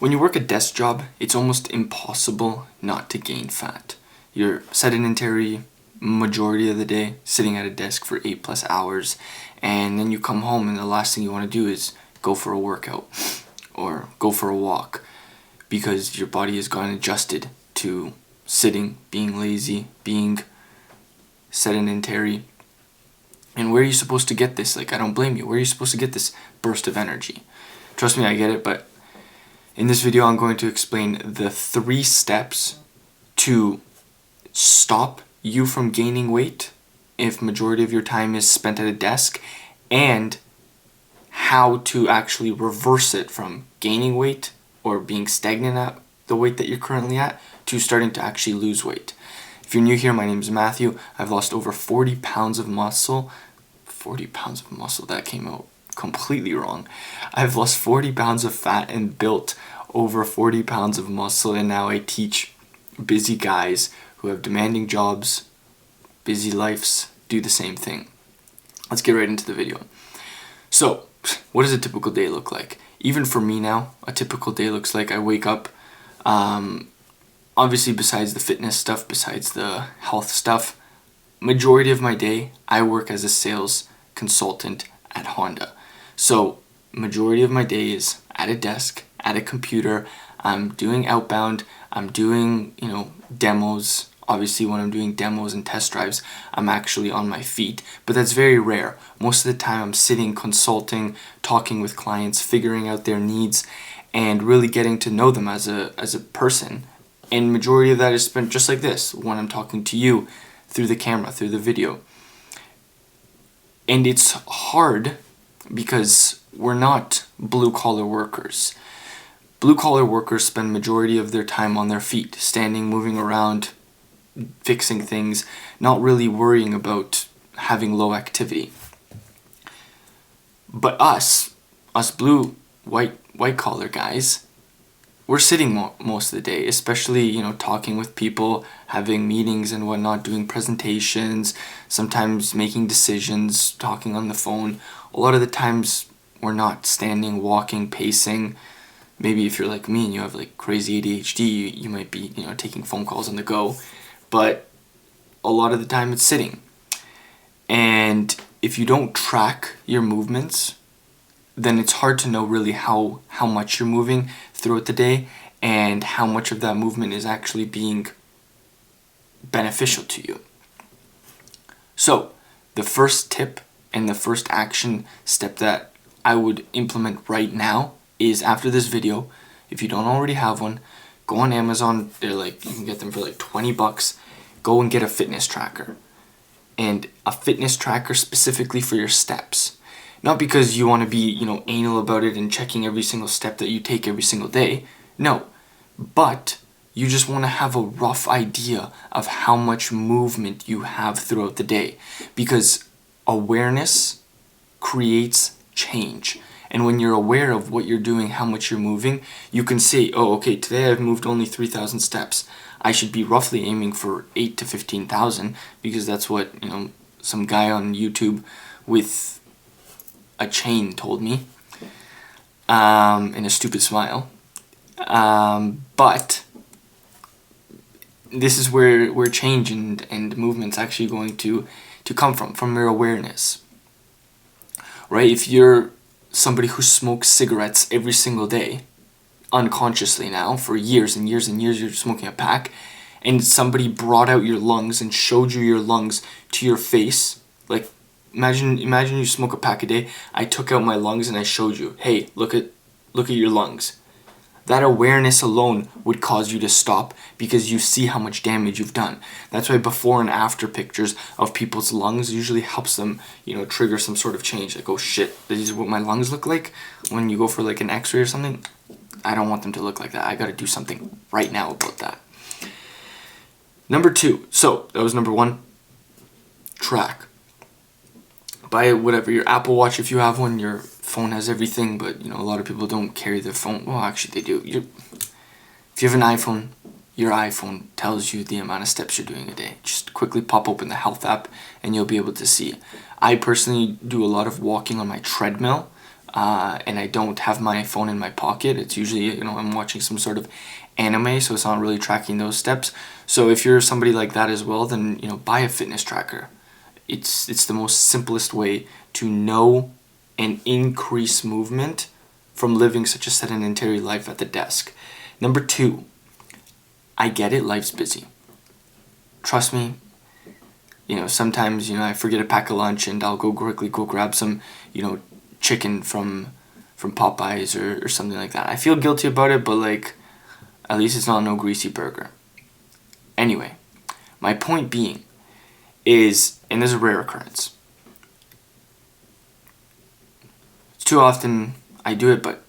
When you work a desk job, it's almost impossible not to gain fat. You're sedentary majority of the day, sitting at a desk for 8+ hours, and then you come home and the last thing you want to do is go for a workout or go for a walk because your body has gotten adjusted to sitting, being lazy, being sedentary. And where are you supposed to get this? Like, I don't blame you. Where are you supposed to get this burst of energy? Trust me, I get it, but in this video I'm going to explain the 3 steps to stop you from gaining weight if majority of your time is spent at a desk, and how to actually reverse it from gaining weight or being stagnant at the weight that you're currently at to starting to actually lose weight. If you're new here, my name is Matthew. I've lost over 40 pounds of muscle. 40 pounds of muscle, that came out completely wrong. I've lost 40 pounds of fat and built over 40 pounds of muscle, and now I teach busy guys who have demanding jobs, busy lives, do the same thing. Let's get right into the video. So, what does a typical day look like? Even for me now, a typical day looks like I wake up, obviously besides the fitness stuff, besides the health stuff, majority of my day I work as a sales consultant at Honda. So majority of my day is at a desk, at a computer. I'm doing outbound, I'm doing, demos. Obviously when I'm doing demos and test drives, I'm actually on my feet, but that's very rare. Most of the time I'm sitting, consulting, talking with clients, figuring out their needs, and really getting to know them as a person. And majority of that is spent just like this, when I'm talking to you through the camera, through the video. And it's hard because we're not blue-collar workers. Blue-collar workers spend majority of their time on their feet, standing, moving around, fixing things, not really worrying about having low activity. But us blue, white collar guys, we're sitting most of the day, especially, talking with people, having meetings and whatnot, doing presentations, sometimes making decisions, talking on the phone. A lot of the times we're not standing, walking, pacing. Maybe if you're like me and you have like crazy ADHD, you might be, taking phone calls on the go. But a lot of the time it's sitting. And if you don't track your movements, then it's hard to know really how much you're moving throughout the day and how much of that movement is actually being beneficial to you. So the first tip and the first action step that I would implement right now is, after this video, if you don't already have one, go on Amazon. They're like, you can get them for like $20. Go and get a fitness tracker. And a fitness tracker specifically for your steps. Not because you want to be, anal about it and checking every single step that you take every single day. No. But you just want to have a rough idea of how much movement you have throughout the day. Because awareness creates change. And when you're aware of what you're doing, how much you're moving, you can say, oh, okay, today I've moved only 3,000 steps. I should be roughly aiming for 8 to 15,000, because that's what, some guy on YouTube with a chain told me, and a stupid smile. But this is where change and movement's actually going to come from your awareness. Right? If you're somebody who smokes cigarettes every single day, unconsciously now, for years and years and years, you're smoking a pack, and somebody brought out your lungs and showed you your lungs to your face, like, imagine you smoke a pack a day, I took out my lungs and I showed you, hey, look at your lungs. That awareness alone would cause you to stop, because you see how much damage you've done. That's why before and after pictures of people's lungs usually helps them, trigger some sort of change. Like, oh shit, this is what my lungs look like when you go for like an x-ray or something. I don't want them to look like that. I gotta do something right now about that. Number 2, so that was number 1, track. Buy whatever, your Apple Watch if you have one, your phone has everything, but a lot of people don't carry their phone. Well, actually they do. If you have an iPhone, your iPhone tells you the amount of steps you're doing a day. Just quickly pop open the health app and you'll be able to see. I personally do a lot of walking on my treadmill. and I don't have my phone in my pocket. It's usually, I'm watching some sort of anime, so it's not really tracking those steps. So if you're somebody like that as well, then, buy a fitness tracker. It's the most simplest way to know and increase movement from living such a sedentary life at the desk. Number 2, I get it, life's busy. Trust me, sometimes, I forget to pack a lunch and I'll quickly go grab some, chicken from Popeyes or something like that. I feel guilty about it, but at least it's not no greasy burger. Anyway, my point being is, and this is a rare occurrence. It's too often I do it, but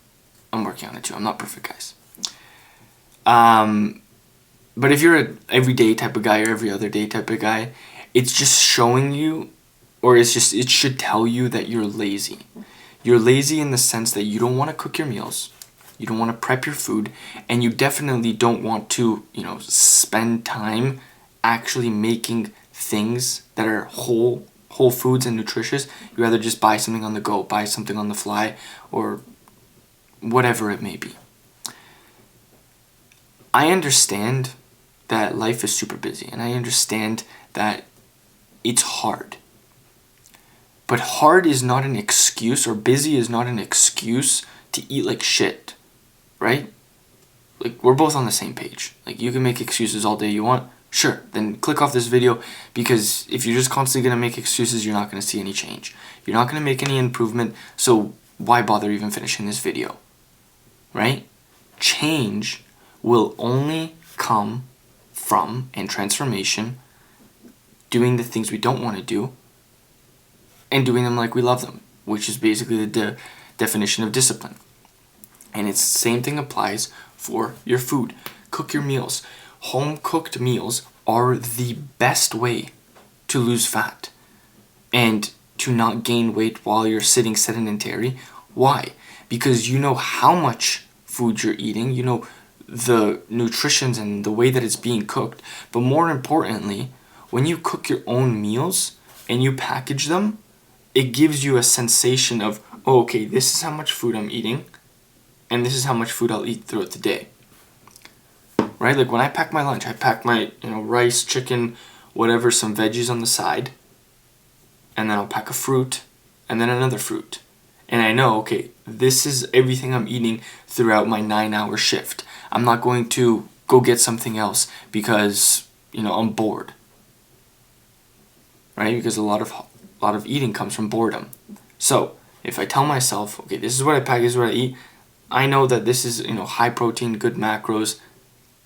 I'm working on it too. I'm not perfect, guys. But if you're an everyday type of guy or every other day type of guy, it's just showing you, or it should tell you that you're lazy. You're lazy in the sense that you don't want to cook your meals, you don't want to prep your food, and you definitely don't want to, spend time actually making things that are whole foods and nutritious. You rather just buy something on the go, buy something on the fly, or whatever it may be. I understand that life is super busy, and I understand that it's hard. But hard is not an excuse, or busy is not an excuse to eat like shit, right? We're both on the same page. You can make excuses all day you want. Sure, then click off this video, because if you're just constantly going to make excuses, you're not going to see any change. You're not going to make any improvement, so why bother even finishing this video, right? Change will only come from, and transformation, doing the things we don't want to do, and doing them like we love them, which is basically the definition of discipline. And it's the same thing applies for your food. Cook your meals. Home cooked meals are the best way to lose fat and to not gain weight while you're sitting sedentary. Why? Because you know how much food you're eating, you know the nutrition and the way that it's being cooked. But more importantly, when you cook your own meals and you package them, it gives you a sensation of, oh, okay, this is how much food I'm eating, and this is how much food I'll eat throughout the day. Right? When I pack my lunch, I pack my rice, chicken, whatever, some veggies on the side, and then I'll pack a fruit, and then another fruit. And I know, okay, this is everything I'm eating throughout my 9-hour shift. I'm not going to go get something else because, I'm bored. Right? Because a lot of eating comes from boredom. So, if I tell myself, okay, this is what I pack, this is what I eat, I know that this is, high protein, good macros,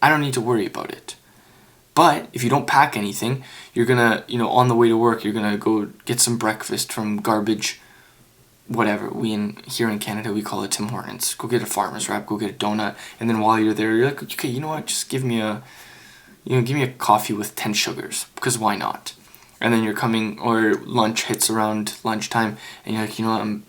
I don't need to worry about it. But if you don't pack anything, you're gonna, on the way to work, you're gonna go get some breakfast from garbage, whatever. Here in Canada, we call it Tim Hortons. Go get a farmer's wrap, go get a donut, and then while you're there, you're like, okay, you know what? Just give me a coffee with 10 sugars, because why not? And then you're coming, or lunch hits around lunchtime, and you're like,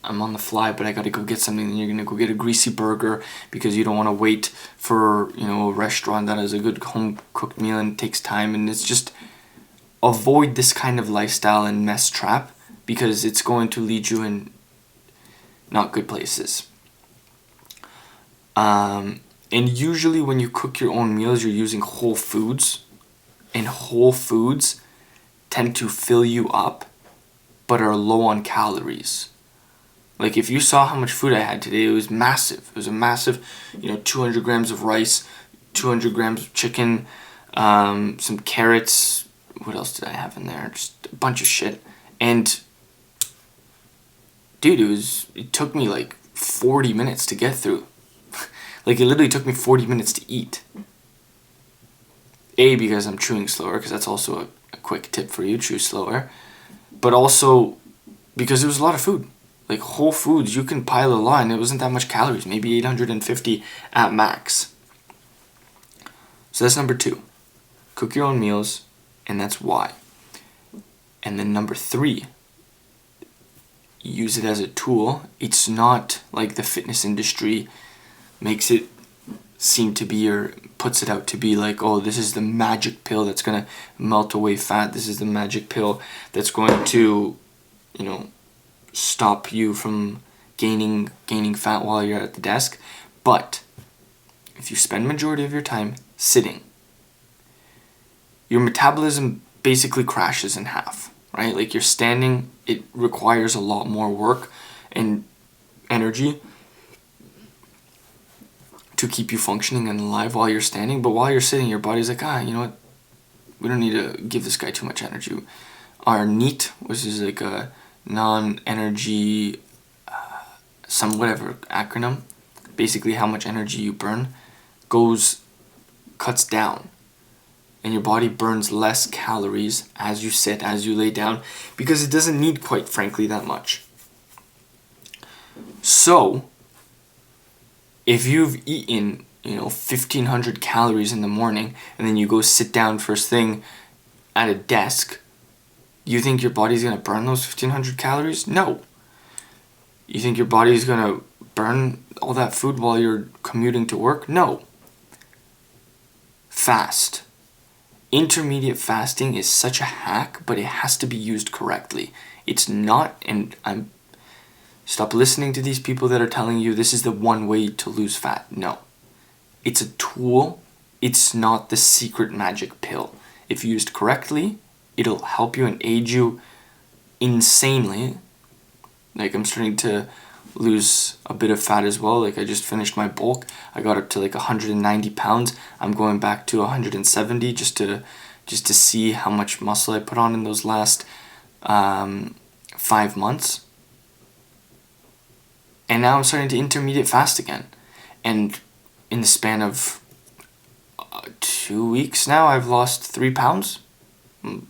I'm on the fly, but I gotta go get something. Then you're gonna go get a greasy burger because you don't want to wait for a restaurant that has a good home cooked meal and takes time. And it's just, avoid this kind of lifestyle and mess trap, because it's going to lead you in not good places. And usually when you cook your own meals, you're using whole foods, and whole foods tend to fill you up but are low on calories. If you saw how much food I had today, it was massive. It was a massive 200 grams of rice, 200 grams of chicken, some carrots. What else did I have in there? Just a bunch of shit. And dude, it took me 40 minutes to get through. It literally took me 40 minutes to eat. Because I'm chewing slower, because that's also a quick tip for you, chew slower. But also because it was a lot of food. Whole foods, you can pile a lot, and it wasn't that much calories, maybe 850 at max. So that's number 2. Cook your own meals, and that's why. And then number 3, use it as a tool. It's not like the fitness industry makes it seem to be, or puts it out to be, oh, this is the magic pill that's going to melt away fat. This is the magic pill that's going to, stop you from gaining fat while you're at the desk. But if you spend majority of your time sitting, your metabolism basically crashes in half, right? Like you're standing, it requires a lot more work and energy to keep you functioning and alive while you're standing. But while you're sitting, your body's like, you know what? We don't need to give this guy too much energy. Our NEAT, which is like a non-energy, some whatever acronym, basically how much energy you burn, cuts down. And your body burns less calories as you sit, as you lay down, because it doesn't need, quite frankly, that much. So, if you've eaten, 1,500 calories in the morning, and then you go sit down first thing at a desk, you think your body's going to burn those 1,500 calories? No. You think your body's going to burn all that food while you're commuting to work? No. Fast. Intermediate fasting is such a hack, but it has to be used correctly. It's not, and stop listening to these people that are telling you this is the one way to lose fat. No. It's a tool. It's not the secret magic pill. If used correctly, it'll help you and aid you insanely. Like, I'm starting to lose a bit of fat as well. Like, I just finished my bulk. I got up to like 190 pounds. I'm going back to 170 just to see how much muscle I put on in those last 5 months. And now I'm starting to intermediate fast again. And in the span of 2 weeks now, I've lost 3 pounds. A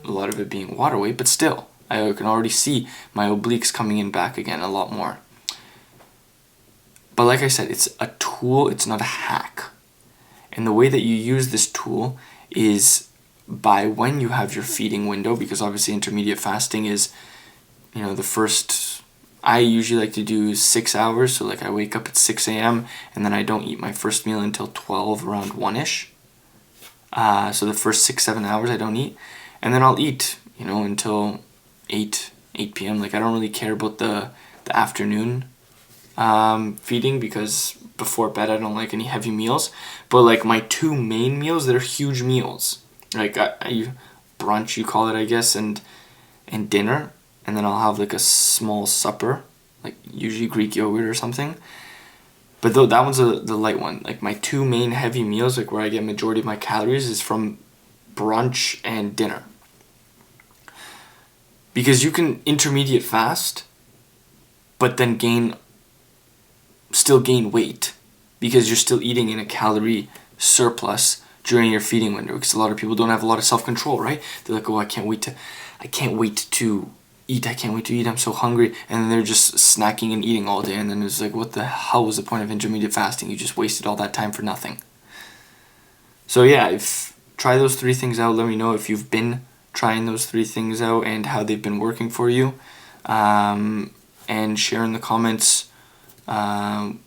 lot of it being water weight, but still, I can already see my obliques coming in back again a lot more. But like I said, it's a tool, it's not a hack. And the way that you use this tool is by when you have your feeding window, because obviously intermediate fasting is, the first, I usually like to do 6 hours. So like I wake up at 6 a.m. and then I don't eat my first meal until 12, around 1-ish. So the first 6-7 hours I don't eat. And then I'll eat, until 8 p.m. Like I don't really care about the afternoon feeding, because before bed I don't like any heavy meals. But like my 2 main meals, they're huge meals. Like I brunch, you call it, I guess, and dinner. And then I'll have like a small supper, like usually Greek yogurt or something. But though that one's the light one. Like my 2 main heavy meals, like where I get majority of my calories, is from brunch and dinner. Because you can intermediate fast, but then still gain weight, because you're still eating in a calorie surplus during your feeding window. Because a lot of people don't have a lot of self-control, right? They're like, I can't wait to eat, I'm so hungry, and then they're just snacking and eating all day, and then it's like, what the hell was the point of intermediate fasting? You just wasted all that time for nothing. So yeah, try those 3 things out. Let me know if you've been trying those 3 things out and how they've been working for you, and share in the comments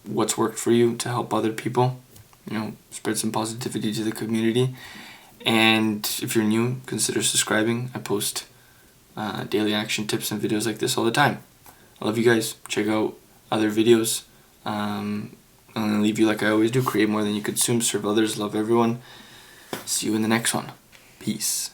what's worked for you to help other people, spread some positivity to the community. And if you're new, consider subscribing. I post daily action tips and videos like this all the time. I love you guys. Check out other videos. I'm going to leave you like I always do. Create more than you consume. Serve others. Love everyone. See you in the next one. Peace.